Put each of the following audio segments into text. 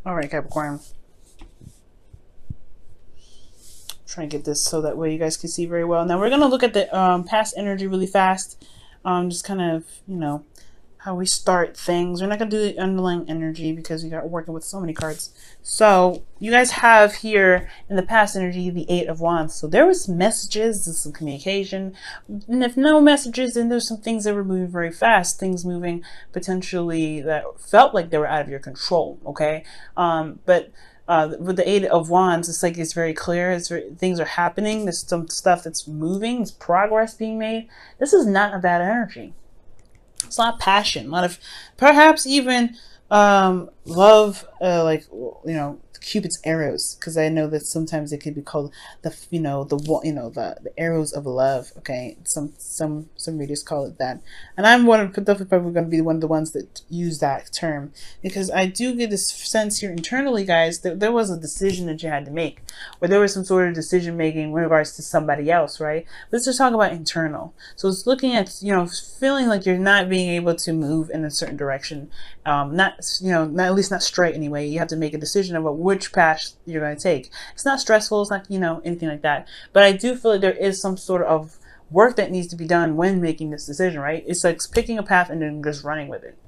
All right, Capricorn. Try and get this so that way you guys can see very well. Now we're going to look at the past energy really fast. Just kind of, you know, how we start things. We're not going to do the underlying energy because we got working with so many cards. So you guys have here in the past energy the Eight of Wands. So there was messages, there's some communication. And if no messages, then there's some things that were moving very fast. Things moving potentially that felt like they were out of your control. Okay. But with the Eight of Wands, it's like it's very clear. Things are happening. There's some stuff that's moving. There's progress being made. This is not a bad energy. It's a lot of passion, a lot of perhaps even love, like, you know, Cupid's arrows, because I know that sometimes it could be called the the arrows of love. Okay, some readers call it that, and I'm definitely probably going to be one of the ones that use that term, because I do get this sense here internally, guys, that there was a decision that you had to make, or there was some sort of decision making in regards to somebody else, right? Let's just talk about internal. So it's looking at, you know, feeling like you're not being able to move in a certain direction, not, you know, not, at least not straight anyway. You have to make a decision about which path you're going to take. It's not stressful. It's not, you know, anything like that. But I do feel like there is some sort of work that needs to be done when making this decision, right? It's like picking a path and then just running with it.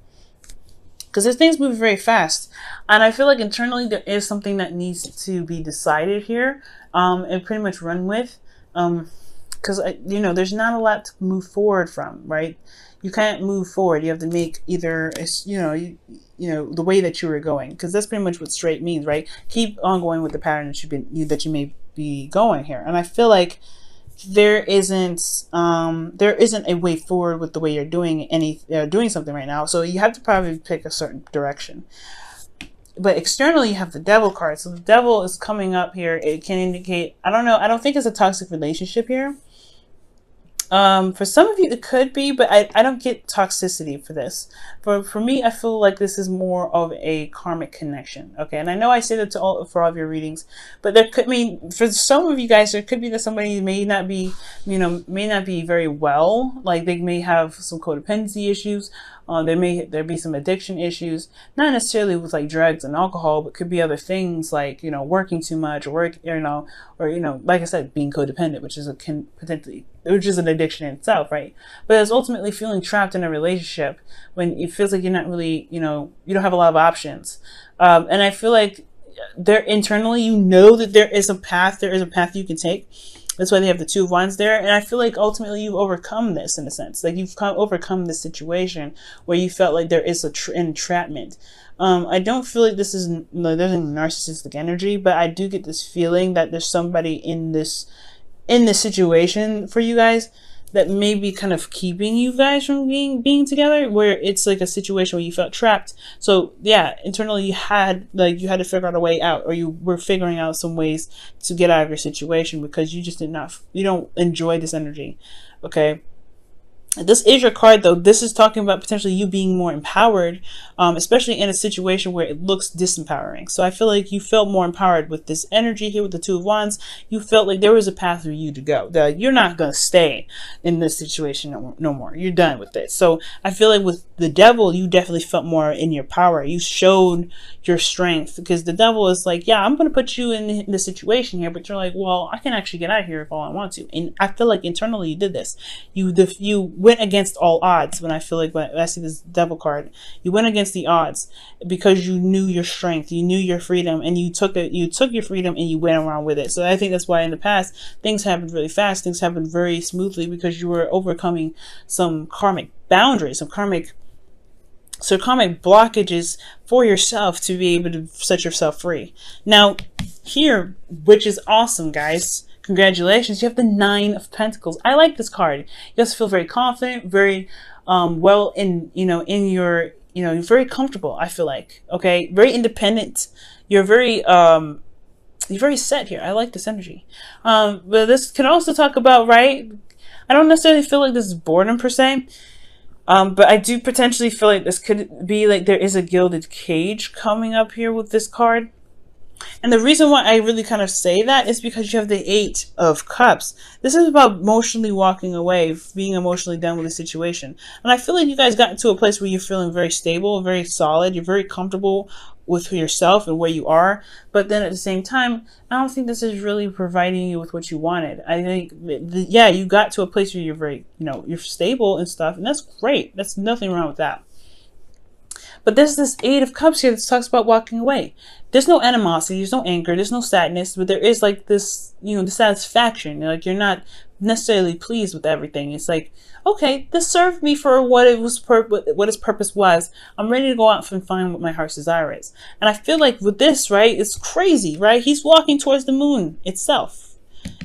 Because there's things moving very fast. And I feel like internally there is something that needs to be decided here, and pretty much run with. Because, you know, there's not a lot to move forward from, right? You can't move forward. You have to make either, you know, the way that you were going, because that's pretty much what straight means, right? Keep on going with the pattern that you may be going here. And I feel like there isn't a way forward with the way you're doing doing something right now. So you have to probably pick a certain direction. But externally, you have the Devil card. So the Devil is coming up here. It can indicate, I don't know, I don't think it's a toxic relationship here. For some of you, it could be, but I don't get toxicity for this. For me, I feel like this is more of a karmic connection. Okay, and I know I say that for all of your readings, but there could mean for some of you guys, there could be that somebody may not be, you know, may not be very well. Like they may have some codependency issues. There be some addiction issues, not necessarily with like drugs and alcohol, but could be other things like, you know, working too much, or like I said, being codependent, which is which is an addiction in itself, right? But it's ultimately feeling trapped in a relationship when it feels like you're not really, you know, you don't have a lot of options. And I feel like there internally, you know that there is a path you can take. That's why they have the Two of Wands there. And I feel like ultimately you've overcome this in a sense. Like you've overcome this situation where you felt like there is entrapment. I don't feel like there's any narcissistic energy, but I do get this feeling that there's somebody in this situation for you guys that may be kind of keeping you guys from being together, where it's like a situation where you felt trapped. So yeah, internally you had to figure out a way out, or you were figuring out some ways to get out of your situation because you just you don't enjoy this energy. Okay. This is your card, though. This is talking about potentially you being more empowered, especially in a situation where it looks disempowering. So I feel like you felt more empowered with this energy here with the Two of Wands. You felt like there was a path for you to go. That you're not going to stay in this situation no more. You're done with it. So I feel like with the Devil, you definitely felt more in your power. You showed your strength, because the Devil is like, yeah, I'm going to put you in this situation here, but you're like, well, I can actually get out of here if all I want to. And I feel like internally you did this. You went against all odds. When I see this Devil card, you went against the odds because you knew your strength, you knew your freedom, and you took your freedom and you went around with it. So I think that's why in the past things happened really fast, things happened very smoothly, because you were overcoming some karmic boundaries, some karmic blockages for yourself to be able to set yourself free. Now here, which is awesome, guys, congratulations, you have the Nine of Pentacles. I like this card. You guys feel very confident, very well you're very comfortable, I feel like. Okay, very independent. You're very set here. I like this energy. But this can also talk about, right, I don't necessarily feel like this is boredom per se. But I do potentially feel like this could be like there is a gilded cage coming up here with this card. And the reason why I really kind of say that is because you have the Eight of Cups. This is about emotionally walking away, being emotionally done with the situation. And I feel like you guys got to a place where you're feeling very stable, very solid, you're very comfortable with yourself and where you are. But then at the same time, I don't think this is really providing you with what you wanted. I think, yeah, you got to a place where you're very, you're stable and stuff, and that's great. That's nothing wrong with that. But there's this Eight of Cups here that talks about walking away. There's no animosity, there's no anger, there's no sadness, but there is like this, the satisfaction. Like you're not necessarily pleased with everything. It's like, okay, this served me for what it was, what its purpose was. I'm ready to go out and find what my heart's desire is. And I feel like with this, right, it's crazy, right? He's walking towards the moon itself.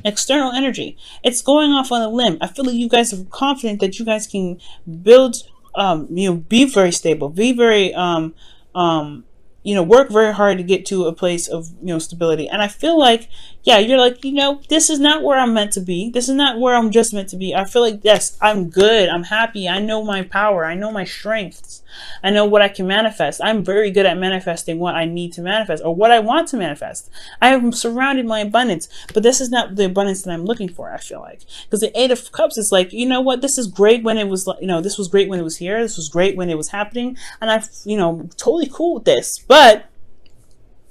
External energy. It's going off on a limb. I feel like you guys are confident that you guys can build, be very stable, be very, work very hard to get to a place of, stability. And I feel like, yeah, you're like, this is not where I'm meant to be. This is not where I'm just meant to be. I feel like, yes, I'm good. I'm happy. I know my power. I know my strengths. I know what I can manifest. I'm very good at manifesting what I need to manifest or what I want to manifest. I am surrounded by abundance, but this is not the abundance that I'm looking for, I feel like. Because the Eight of Cups is like, what? This is great when it was, this was great when it was here. This was great when it was happening. And I've, totally cool with this, but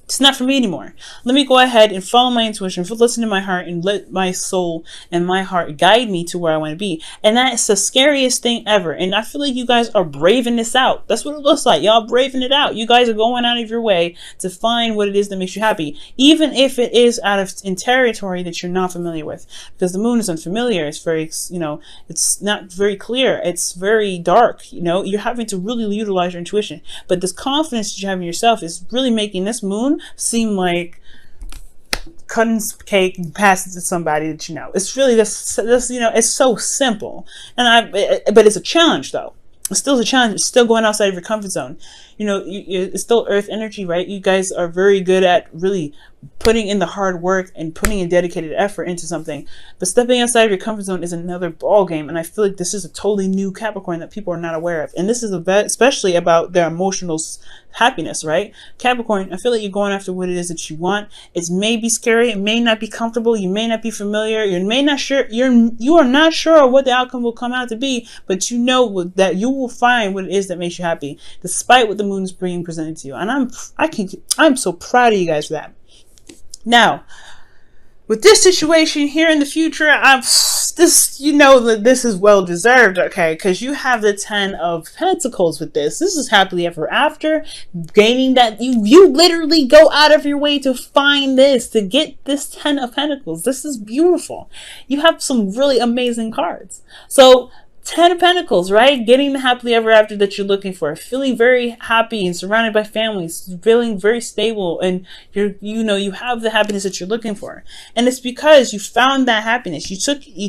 it's not for me anymore. Let me go ahead and follow my intuition, listen to my heart, and let my soul and my heart guide me to where I want to be. And that's the scariest thing ever. And I feel like you guys are braving this out. That's what it looks like. Y'all braving it out. You guys are going out of your way to find what it is that makes you happy, even if it is in territory that you're not familiar with. Because the moon is unfamiliar. It's very, it's not very clear. It's very dark. You're having to really utilize your intuition. But this confidence that you have in yourself is really making this moon seem like cutting cake and pass it to somebody that It's really this it's so simple. But it's a challenge though. It's still a challenge. It's still going outside of your comfort zone. It's still earth energy, right? You guys are very good at really putting in the hard work and putting a dedicated effort into something. But stepping outside of your comfort zone is another ball game. And I feel like this is a totally new Capricorn that people are not aware of. And this is especially about their emotional happiness, right? Capricorn, I feel like you're going after what it is that you want. It may be scary. It may not be comfortable. You may not be familiar. You are not sure what the outcome will come out to be, but you know that you will find what it is that makes you happy, despite what the moon is being presented to you. And I'm so proud of you guys for that. Now, with this situation here in the future, that this is well deserved, okay? Because you have the 10 of Pentacles with this. This is happily ever after, gaining that you literally go out of your way to find this, to get this 10 of Pentacles. This is beautiful. You have some really amazing cards. So 10 of Pentacles, right? Getting the happily ever after that you're looking for. Feeling very happy and surrounded by families. Feeling very stable. And you have the happiness that you're looking for. And it's because you found that happiness. You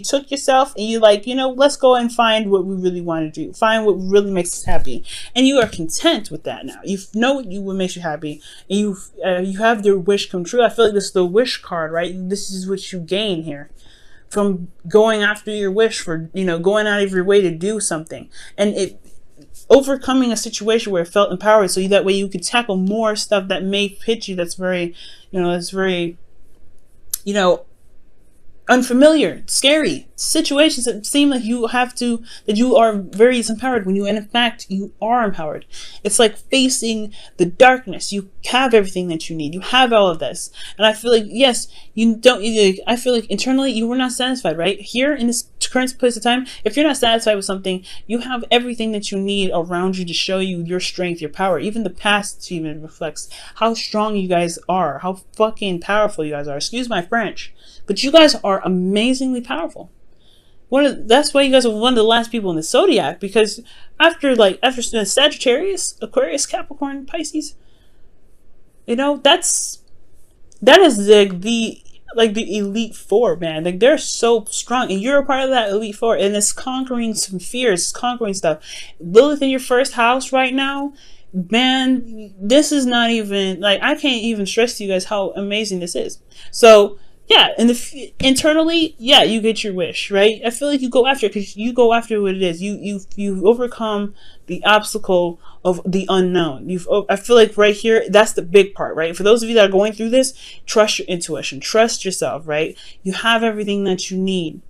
took yourself and you're like, let's go and find what we really want to do. Find what really makes us happy. And you are content with that now. You know what makes you happy. And you have your wish come true. I feel like this is the wish card, right? This is what you gain here from going after your wish, for going out of your way to do something, and overcoming a situation where it felt empowered, so that way you could tackle more stuff that may hit you that's very unfamiliar, scary situations that seem like you are very empowered when in fact you are empowered. It's like facing the darkness. You have everything that you need. You have all of this. And I feel like, yes, I feel like internally you were not satisfied, right? Here in this current place of time, if you're not satisfied with something, you have everything that you need around you to show you your strength, your power. Even the past even reflects how strong you guys are, how fucking powerful you guys are. Excuse my French. But you guys are amazingly powerful. That's why you guys are one of the last people in the zodiac, because after Sagittarius, Aquarius, Capricorn, Pisces, that is the elite four, man. Like, they're so strong, and you're a part of that elite four, and it's conquering some fears, it's conquering stuff. Lilith in your first house right now, man, this is not even, I can't even stress to you guys how amazing this is. So yeah, and internally, yeah, you get your wish, right? I feel like you go after it because you go after what it is. You overcome the obstacle of the unknown. I feel like right here, that's the big part, right? For those of you that are going through this, trust your intuition, trust yourself, right? You have everything that you need.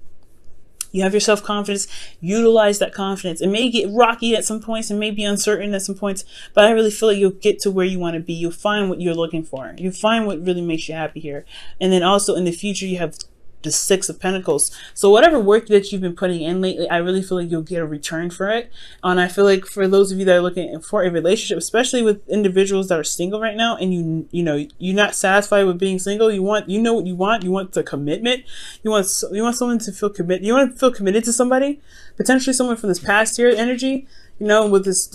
You have your self-confidence. Utilize that confidence. It may get rocky at some points and may be uncertain at some points, but I really feel like you'll get to where you want to be. You'll find what you're looking for. You find what really makes you happy here. And then also in the future, you have the Six of Pentacles. So whatever work that you've been putting in lately, I really feel like you'll get a return for it. And I feel like for those of you that are looking for a relationship, especially with individuals that are single right now, and you know you're not satisfied with being single, you know what you want. You want the commitment. You want someone to feel committed. You want to feel committed to somebody, potentially someone from this past year energy. You know, with this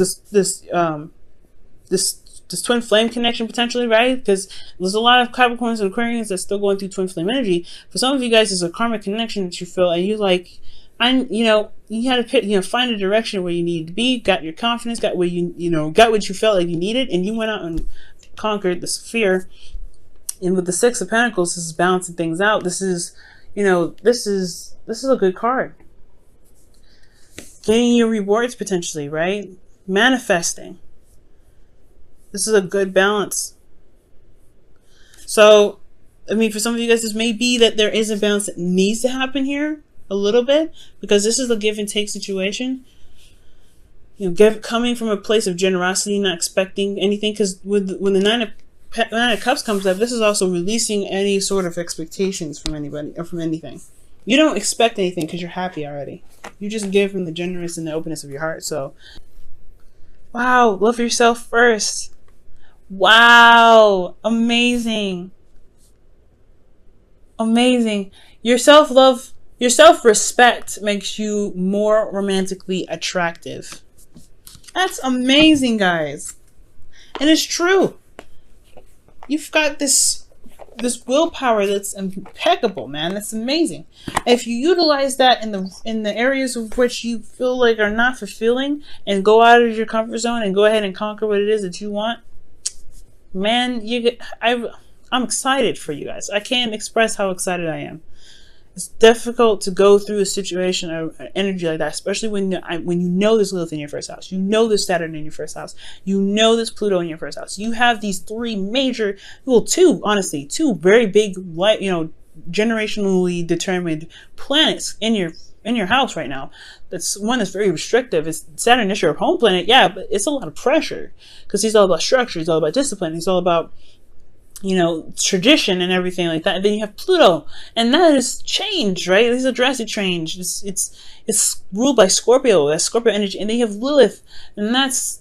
twin flame connection potentially, right? Because there's a lot of Capricorns and Aquarians that's still going through twin flame energy. For some of you guys, there's a karmic connection that you feel, and you like, you had to pick, find a direction where you needed to be, got your confidence, got where got what you felt like you needed, and you went out and conquered this fear. And with the Six of Pentacles, this is balancing things out. This is, this is a good card. Getting your rewards potentially, right? Manifesting. This is a good balance. So, I mean, for some of you guys, this may be that there is a balance that needs to happen here a little bit, because this is a give and take situation. Coming from a place of generosity, not expecting anything, because when the Nine of Cups comes up, this is also releasing any sort of expectations from anybody or from anything. You don't expect anything because you're happy already. You just give from the generous and the openness of your heart. So, wow, love yourself first. Wow, amazing. Amazing. Your self-love, your self-respect makes you more romantically attractive. That's amazing, guys. And it's true. You've got this willpower that's impeccable, man. That's amazing. If you utilize that in the areas of which you feel like are not fulfilling, and go out of your comfort zone and go ahead and conquer what it is that you want, man, I'm excited for you guys. I can't express how excited I am. It's difficult to go through a situation or energy like that, especially when you know there's Lilith in your first house. You know there's Saturn in your first house. You know there's Pluto in your first house. You have these three major, two very big, generationally determined planets in your house right now. That's one that's very restrictive. It's Saturn is your home planet, yeah, but it's a lot of pressure because he's all about structure. He's all about discipline. He's all about tradition and everything like that. And then you have Pluto, and that is change, right? This is a drastic change. It's ruled by Scorpio. That's Scorpio energy, and then you have Lilith, and that's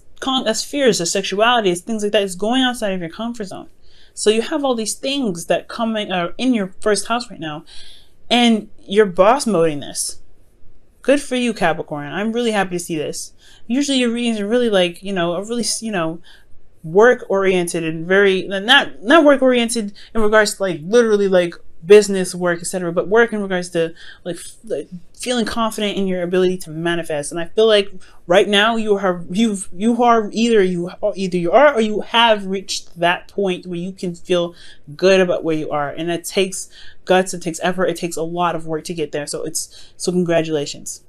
fears, that's sexuality, it's things like that. It's going outside of your comfort zone. So you have all these things that are in your first house right now, and you're boss moding this. Good for you, Capricorn. I'm really happy to see this. Usually your readings are really work oriented and very not work oriented in regards to literally business work, etc., but work in regards to feeling confident in your ability to manifest. And I feel like right now you are either you are or you have reached that point where you can feel good about where you are, and it takes guts, it takes effort, it takes a lot of work to get there. So congratulations.